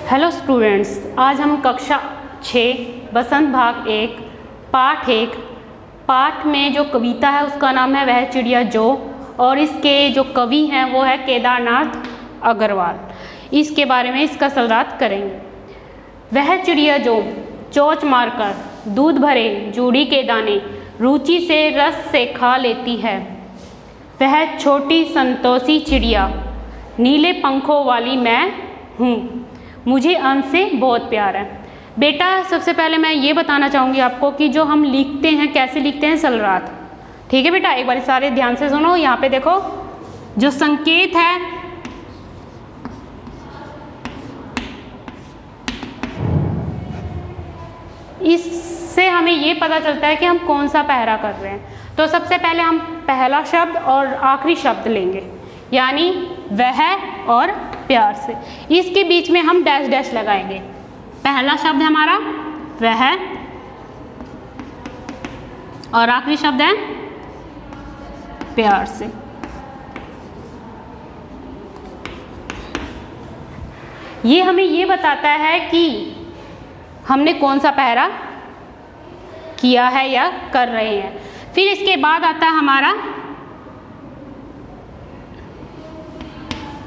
Hello students, आज हम कक्षा 6 बसंत भाग 1 पाठ 1 पाठ में जो कविता है उसका नाम है वह चिड़िया जो, और इसके जो कवि हैं वो है केदारनाथ अग्रवाल। इसके बारे में इसका सलरात करेंगे। वह चिड़िया जो चोंच मारकर दूध भरे जूड़ी के दाने रुचि से रस से खा लेती है, वह छोटी संतोषी चिड़िया नीले पंखों वाली मैं हूँ, मुझे अंश से बहुत प्यार है। बेटा सबसे पहले मैं ये बताना चाहूँगी आपको कि जो हम लिखते हैं कैसे लिखते हैं सलरात। ठीक है बेटा, एक बार सारे ध्यान से सुनो। यहाँ पे देखो जो संकेत है इससे हमें ये पता चलता है कि हम कौन सा पहरा कर रहे हैं। तो सबसे पहले हम पहला शब्द और आखिरी शब्द लेंगे, यानी वह और प्यार से। इसके बीच में हम डैश डैश लगाएंगे। पहला शब्द है हमारा वह और आखिरी शब्द है प्यार से। ये हमें ये बताता है कि हमने कौन सा पहरा किया है या कर रहे हैं। फिर इसके बाद आता है हमारा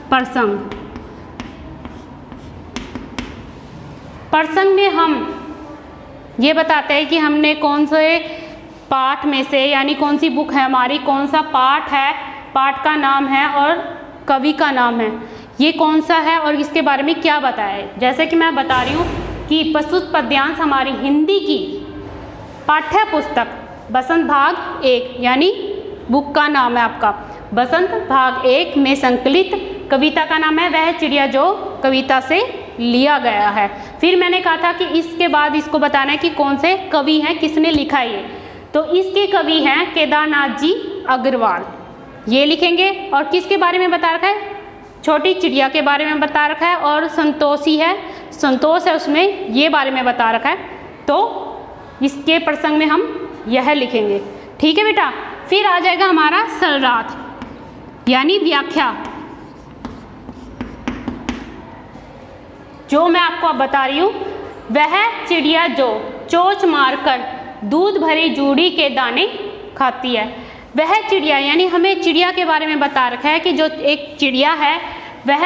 प्रसंग। प्रसंग में हम ये बताते हैं कि हमने कौन से पाठ में से, यानी कौन सी बुक है हमारी, कौन सा पाठ है, पाठ का नाम है और कवि का नाम है, ये कौन सा है और इसके बारे में क्या बताया है। जैसे कि मैं बता रही हूँ कि प्रस्तुत पद्यांश हमारी हिंदी की पाठ्य पुस्तक बसंत भाग 1, यानी बुक का नाम है आपका बसंत भाग 1 में संकलित कविता का नाम है वह चिड़िया जो, कविता से लिया गया है। फिर मैंने कहा था कि इसके बाद इसको बताना है कि कौन से कवि हैं, किसने लिखा है ये। तो इसके कवि हैं केदारनाथ जी अग्रवाल, ये लिखेंगे। और किसके बारे में बता रखा है, छोटी चिड़िया के बारे में बता रखा है। और संतोषी है, संतोष है, उसमें ये बारे में बता रखा है। तो इसके प्रसंग में हम यह लिखेंगे। ठीक है बेटा। फिर आ जाएगा हमारा सलरात, यानी व्याख्या, जो मैं आपको अब बता रही हूँ। वह चिड़िया जो चोंच मारकर दूध भरी जूड़ी के दाने खाती है। वह चिड़िया, यानी हमें चिड़िया के बारे में बता रखा है कि जो एक चिड़िया है वह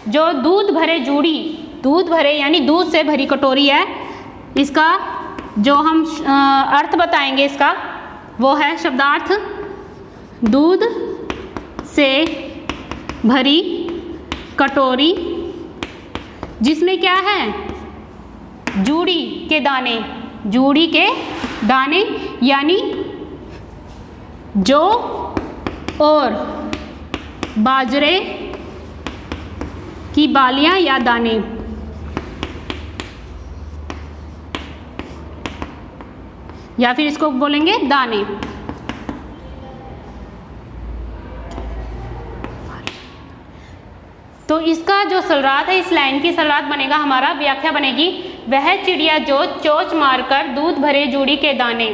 जो दूध भरे जूड़ी, दूध भरे यानी दूध से भरी कटोरी है। इसका जो हम अर्थ बताएंगे इसका वो है शब्दार्थ दूध से भरी कटोरी, जिसमें क्या है जूड़ी के दाने, जूड़ी के दाने यानी जौ और बाजरे की बालियां या दाने। या फिर इसको बोलेंगे दाने। तो इसका जो सलरात है, इस लाइन की सलरात बनेगा हमारा, व्याख्या बनेगी वह चिड़िया जो चोंच मारकर दूध भरे जूड़ी के दाने।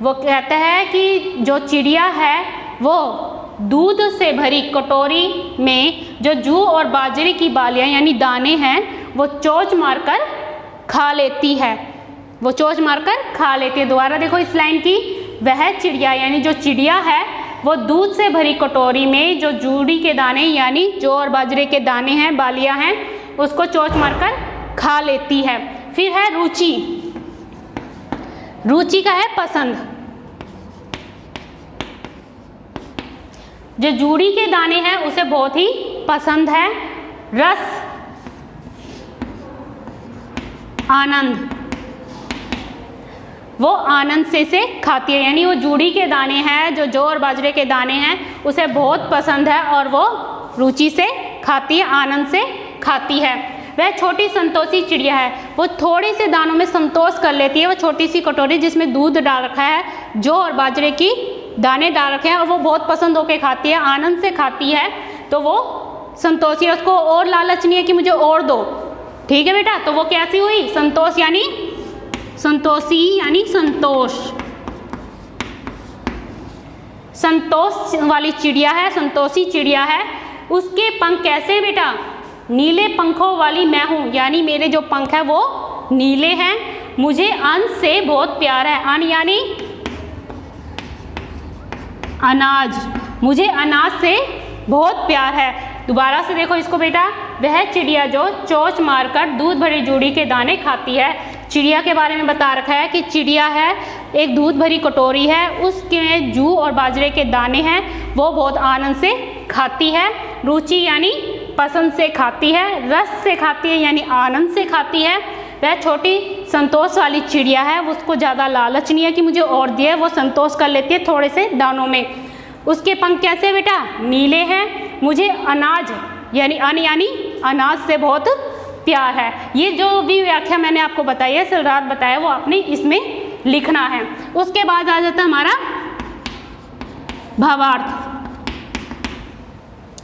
वो कहता है कि जो चिड़िया है वो दूध से भरी कटोरी में जो जू और बाजरे की बालियां यानी दाने हैं वो चोंच मारकर खा लेती है, वो चोंच मारकर खा लेती है। दोबारा देखो इस लाइन की, वह चिड़िया यानी जो चिड़िया है वो दूध से भरी कटोरी में जो जूड़ी के दाने यानी जौ और बाजरे के दाने हैं, बालियां हैं, उसको चोंच मारकर खा लेती है। फिर है रुचि। रुचि का है पसंद। जो जूड़ी के दाने हैं उसे बहुत ही पसंद है। रस, आनंद, वो आनंद से खाती है, यानी वो जूड़ी के दाने हैं, जो जौ और बाजरे के दाने हैं उसे बहुत पसंद है और वो रुचि से खाती है, आनंद से खाती है। वह छोटी संतोषी चिड़िया है, वो थोड़े से दानों में संतोष कर लेती है। वो छोटी सी कटोरी जिसमें दूध डाल रखा है, जौ और बाजरे की दाने डाल रखे हैं और वो बहुत पसंद होकर खाती है, आनंद से खाती है। तो वो संतोषी है, उसको और लालच नहीं है कि मुझे और दो। ठीक है बेटा। तो वो कैसी हुई, संतोष यानी संतोषी यानी संतोष, संतोष वाली चिड़िया है, संतोषी चिड़िया है। उसके पंख कैसे बेटा, नीले पंखों वाली मैं हूँ, यानी मेरे जो पंख है वो नीले हैं। मुझे अन्न से बहुत प्यार है, अन्न यानी अनाज, मुझे अनाज से बहुत प्यार है। दोबारा से देखो इसको बेटा, वह चिड़िया जो चोंच मारकर दूध भरी जूड़ी के दाने खाती है। चिड़िया के बारे में बता रखा है कि चिड़िया है, एक दूध भरी कटोरी है, उसके जू और बाजरे के दाने हैं, वो बहुत आनंद से खाती है। रुचि यानी पसंद से खाती है, रस से खाती है यानी आनंद से खाती है। वह छोटी संतोष वाली चिड़िया है, उसको ज़्यादा लालच नहीं है कि मुझे और दिए, वो संतोष कर लेती है थोड़े से दानों में। उसके पंख कैसे बेटा? नीले हैं। मुझे अनाज यानी अन्न यानी अनाज से बहुत प्यार है। ये जो भी व्याख्या मैंने आपको बताई है, सलरात बताया, वो आपने इसमें लिखना है। उसके बाद आ जाता है हमारा भावार्थ,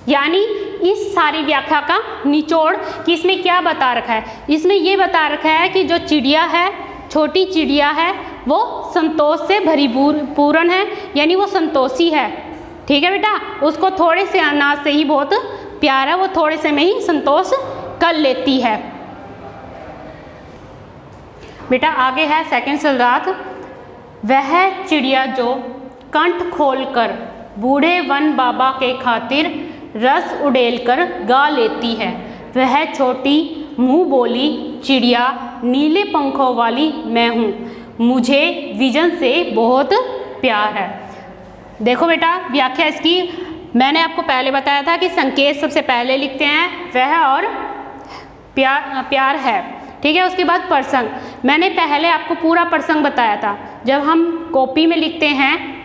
यानी इस सारी व्याख्या का निचोड़ कि इसमें क्या बता रखा है। इसमें ये बता रखा है कि जो चिड़िया है, छोटी चिड़िया है, वो संतोष से भरी पूर्ण है, यानी वो संतोषी है। ठीक है बेटा, उसको थोड़े से अनाज से ही बहुत प्यार है, वो थोड़े से में ही संतोष कर लेती है। बेटा आगे है सेकंड सलरात। वह चिड़िया जो कंठ खोलकर बूढ़े वन बाबा के खातिर रस उड़ेलकर गा लेती है। वह छोटी मुंह बोली चिड़िया नीले पंखों वाली मैं हूँ, मुझे विजन से बहुत प्यार है। देखो बेटा व्याख्या इसकी मैंने आपको पहले बताया था कि संकेत सबसे पहले लिखते हैं, वह और प्यार है। ठीक है, उसके बाद प्रसंग। मैंने पहले आपको पूरा प्रसंग बताया था। जब हम कॉपी में लिखते हैं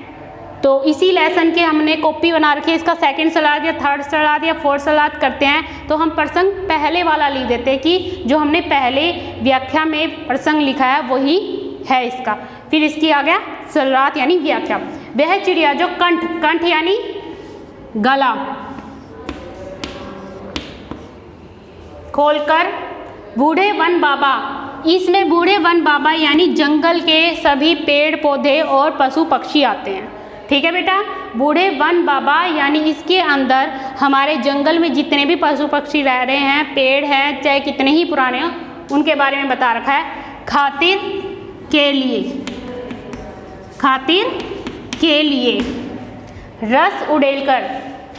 तो इसी लेसन के हमने कॉपी बना रखी है, इसका सेकंड सलाद या थर्ड सलाद या फोर्थ सलाद करते हैं तो हम प्रसंग पहले वाला लिख देते हैं कि जो हमने पहले व्याख्या में प्रसंग लिखा है वही है इसका। फिर इसकी आ गया सलरात यानी व्याख्या। वह चिड़िया जो कंठ यानी गला खोलकर बूढ़े वन बाबा, इसमें बूढ़े वन बाबा यानी जंगल के सभी पेड़ पौधे और पशु पक्षी आते हैं। ठीक है बेटा, बूढ़े वन बाबा यानी इसके अंदर हमारे जंगल में जितने भी पशु पक्षी रह रहे हैं, पेड़ हैं, चाहे कितने ही पुराने हों, उनके बारे में बता रखा है। खातिर के लिए रस उड़ेलकर,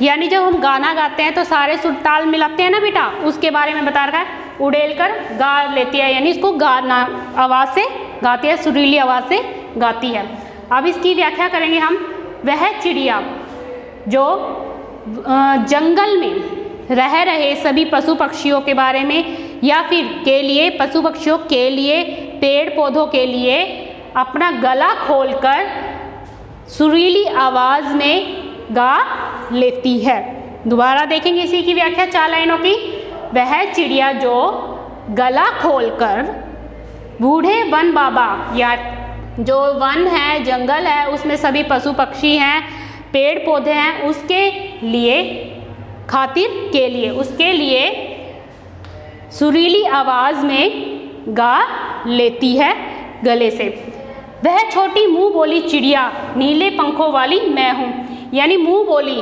यानी जब हम गाना गाते हैं तो सारे सुर ताल मिलाते हैं ना बेटा, उसके बारे में बता रखा है। उड़ेलकर गा लेती है, यानी इसको गाना आवाज़ से गाती है, सुरीली आवाज़ से गाती है। अब इसकी व्याख्या करेंगे हम। वह चिड़िया जो जंगल में रह रहे सभी पशु पक्षियों के बारे में, या फिर के लिए, पशु पक्षियों के लिए, पेड़ पौधों के लिए अपना गला खोलकर सुरीली आवाज़ में गा लेती है। दोबारा देखेंगे इसी की व्याख्या 4 लाइनों की। वह चिड़िया जो गला खोलकर बूढ़े वन बाबा, या जो वन है, जंगल है, उसमें सभी पशु पक्षी हैं, पेड़ पौधे हैं, उसके लिए, खातिर के लिए, उसके लिए सुरीली आवाज़ में गा लेती है गले से। वह छोटी मुंह बोली चिड़िया नीले पंखों वाली मैं हूँ, यानी मुंह बोली,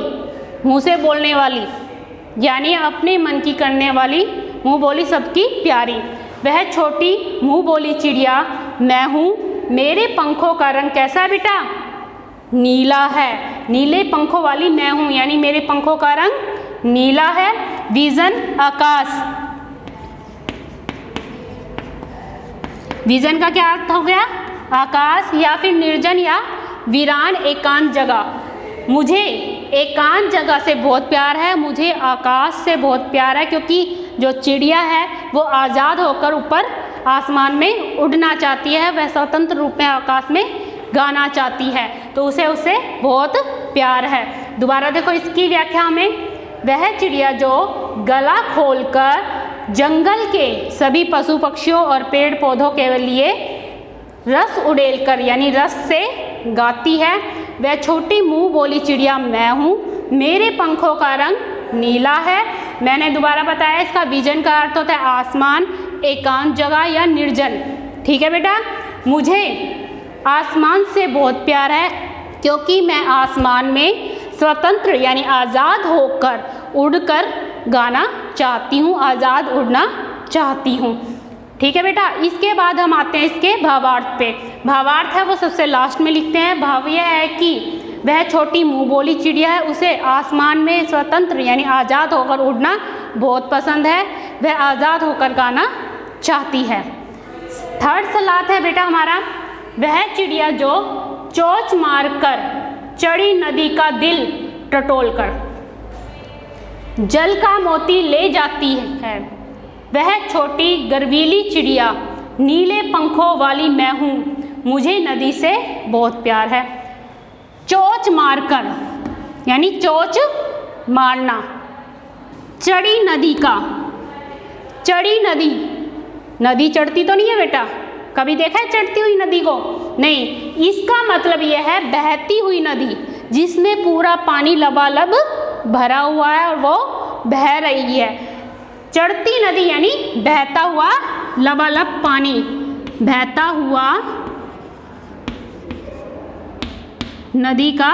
मुंह से बोलने वाली, यानी अपने मन की करने वाली, मुंह बोली सबकी प्यारी। वह छोटी मुंह बोली चिड़िया मैं हूँ, मेरे पंखों का रंग कैसा है बेटा? नीला है। नीले पंखों वाली मैं हूँ, यानी मेरे पंखों का रंग नीला है। विजन आकाश, विजन का क्या अर्थ हो गया? आकाश, या फिर निर्जन या वीरान एकांत जगह। मुझे एकांत जगह से बहुत प्यार है, मुझे आकाश से बहुत प्यार है, क्योंकि जो चिड़िया है वो आज़ाद होकर ऊपर आसमान में उड़ना चाहती है, वह स्वतंत्र रूप में आकाश में गाना चाहती है, तो उसे बहुत प्यार है। दोबारा देखो इसकी व्याख्या में। वह चिड़िया जो गला खोलकर जंगल के सभी पशु पक्षियों और पेड़ पौधों के लिए रस उड़ेलकर, यानी रस से गाती है। वह छोटी मुंह बोली चिड़िया मैं हूँ, मेरे पंखों का रंग नीला है। मैंने दोबारा बताया इसका विजन का अर्थ होता है आसमान, एकांत जगह या निर्जन। ठीक है बेटा, मुझे आसमान से बहुत प्यार है, क्योंकि मैं आसमान में स्वतंत्र यानी आज़ाद होकर उड़कर गाना चाहती हूँ, आज़ाद उड़ना चाहती हूँ। ठीक है बेटा, इसके बाद हम आते हैं इसके भावार्थ पे। भावार्थ है वो सबसे लास्ट में लिखते हैं। भाव यह है कि वह छोटी मुँह बोली चिड़िया है, उसे आसमान में स्वतंत्र यानी आज़ाद होकर उड़ना बहुत पसंद है, वह आज़ाद होकर गाना चाहती है। थर्ड सलात है बेटा हमारा, वह चिड़िया जो चोंच मारकर चढ़ी नदी का दिल टटोल कर जल का मोती ले जाती है, वह छोटी गर्वीली चिड़िया नीले पंखों वाली मैं हूँ, मुझे नदी से बहुत प्यार है। चोंच मारकर यानी चोंच मारना, चढ़ी नदी का, चढ़ी नदी, नदी चढ़ती तो नहीं है बेटा, कभी देखा है चढ़ती हुई नदी को? नहीं, इसका मतलब यह है बहती हुई नदी जिसमें पूरा पानी लबालब भरा हुआ है और वो बह रही है। चढ़ती नदी यानी बहता हुआ लबालब पानी, बहता हुआ नदी का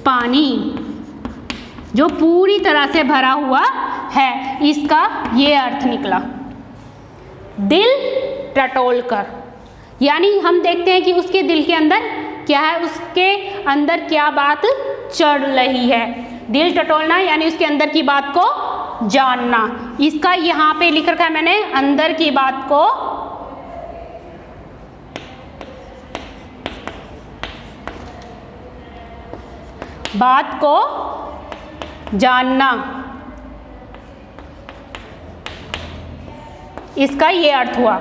पानी जो पूरी तरह से भरा हुआ है, इसका ये अर्थ निकला। दिल टटोल कर यानी हम देखते हैं कि उसके दिल के अंदर क्या है, उसके अंदर क्या बात चढ़ रही है। दिल टटोलना यानी उसके अंदर की बात को जानना। इसका यहाँ पे लिख रखा है मैंने, अंदर की बात को जानना, इसका ये अर्थ हुआ।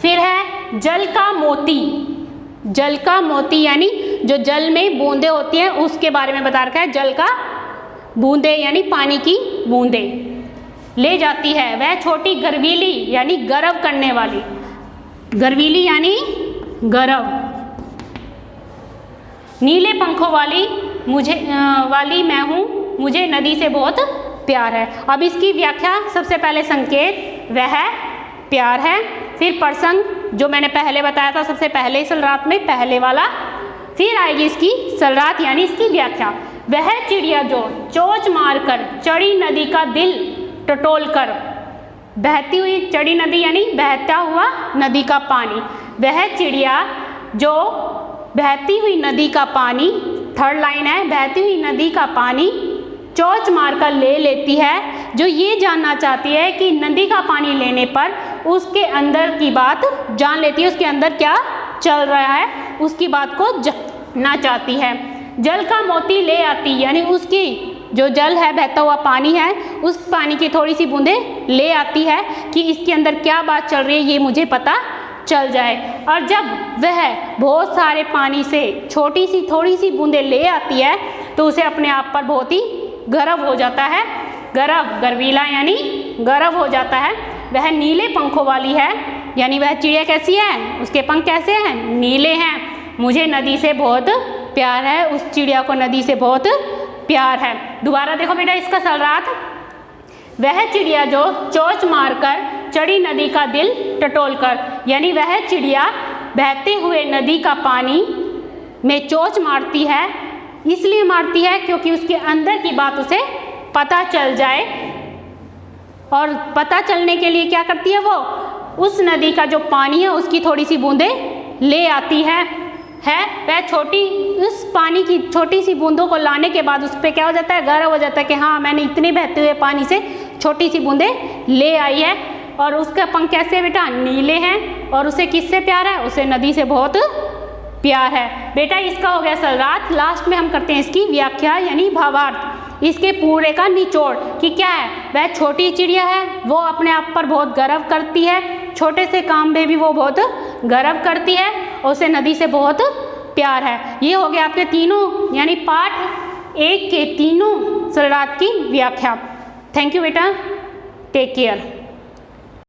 फिर है जल का मोती। जल का मोती यानी जो जल में बूंदे होती हैं उसके बारे में बता रखा है। जल का बूंदे यानी पानी की बूंदे ले जाती है, वह छोटी गर्वीली यानी गर्व करने वाली, गर्वीली यानी गर्व, नीले पंखों वाली वाली मैं हूँ, मुझे नदी से बहुत प्यार है। अब इसकी व्याख्या, सबसे पहले संकेत वह प्यार है, फिर प्रसंग जो मैंने पहले बताया था सबसे पहले सलरात में, पहले वाला, फिर आएगी इसकी सलरात यानी इसकी व्याख्या। वह चिड़िया जो चोंच मारकर चढ़ी नदी का दिल टटोल कर, बहती हुई चढ़ी नदी यानी बहता हुआ नदी का पानी, वह चिड़िया जो बहती हुई नदी का पानी, थर्ड लाइन है, बहती हुई नदी का पानी चोंच मारकर ले लेती है, जो ये जानना चाहती है कि नदी का पानी लेने पर उसके अंदर की बात जान लेती है, उसके अंदर क्या चल रहा है उसकी बात को जानना चाहती है। जल का मोती ले आती यानी उसकी जो जल है, बहता हुआ पानी है, उस पानी की थोड़ी सी बूंदें ले आती है कि इसके अंदर क्या बात चल रही है ये मुझे पता चल जाए। और जब वह बहुत सारे पानी से छोटी सी थोड़ी सी बूंदें ले आती है तो उसे अपने आप पर बहुत ही गर्व हो जाता है। गर्व, गर्वीला यानी गर्व हो जाता है। वह नीले पंखों वाली है यानी वह चिड़िया कैसी है, उसके पंख कैसे हैं, नीले हैं। मुझे नदी से बहुत प्यार है, उस चिड़िया को नदी से बहुत प्यार है। दोबारा देखो बेटा इसका सलरात। वह चिड़िया जो चोंच मारकर चढ़ी नदी का दिल टटोल कर, यानी वह चिड़िया बहते हुए नदी का पानी में चोंच मारती है, इसलिए मारती है क्योंकि उसके अंदर की बात उसे पता चल जाए। और पता चलने के लिए क्या करती है, वो उस नदी का जो पानी है उसकी थोड़ी सी बूंदें ले आती है। वह छोटी, उस पानी की छोटी सी बूंदों को लाने के बाद उस पर क्या हो जाता है, गर्व हो जाता है कि हाँ मैंने इतने बहते हुए पानी से छोटी सी बूंदें ले आई है। और उसका पंख कैसे बेटा, नीले हैं। और उसे किससे प्यार है, उसे नदी से बहुत प्यार है। बेटा इसका हो गया सलरात। लास्ट में हम करते हैं इसकी व्याख्या यानी भावार्थ, इसके पूरे का निचोड़ कि क्या है। वह छोटी चिड़िया है, वो अपने आप पर बहुत गर्व करती है, छोटे से काम में भी वो बहुत गर्व करती है और उसे नदी से बहुत प्यार है। ये हो गया आपके तीनों यानी पाठ 1 के तीनों सलरात की व्याख्या। थैंक यू बेटा, टेक केयर।